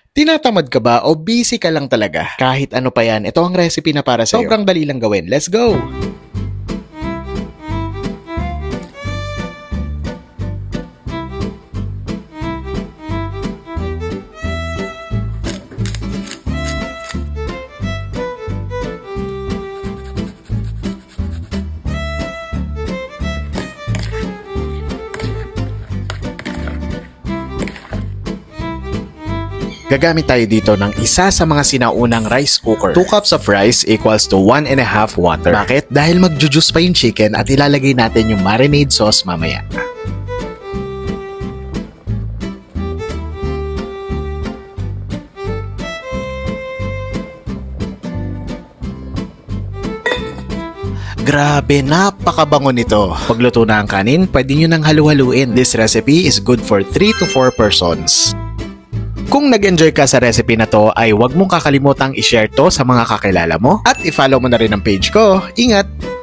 Tinatamad ka ba o busy ka lang talaga? Kahit ano pa yan, ito ang recipe na para sa'yo. Sobrang dali lang gawin. Let's go! Gagamit tayo dito ng isa sa mga sinaunang rice cooker. 2 cups of rice equals to 1.5 water. Bakit? Dahil magjujuice pa yung chicken at ilalagay natin yung marinade sauce mamaya. Grabe, napakabango nito. Pagluto na ang kanin, pwede nyo nang halu-haluin. This recipe is good for 3 to 4 persons. Kung nag-enjoy ka sa recipe na to ay huwag mong kakalimutang i-share to sa mga kakilala mo at i-follow mo na rin ang page ko. Ingat!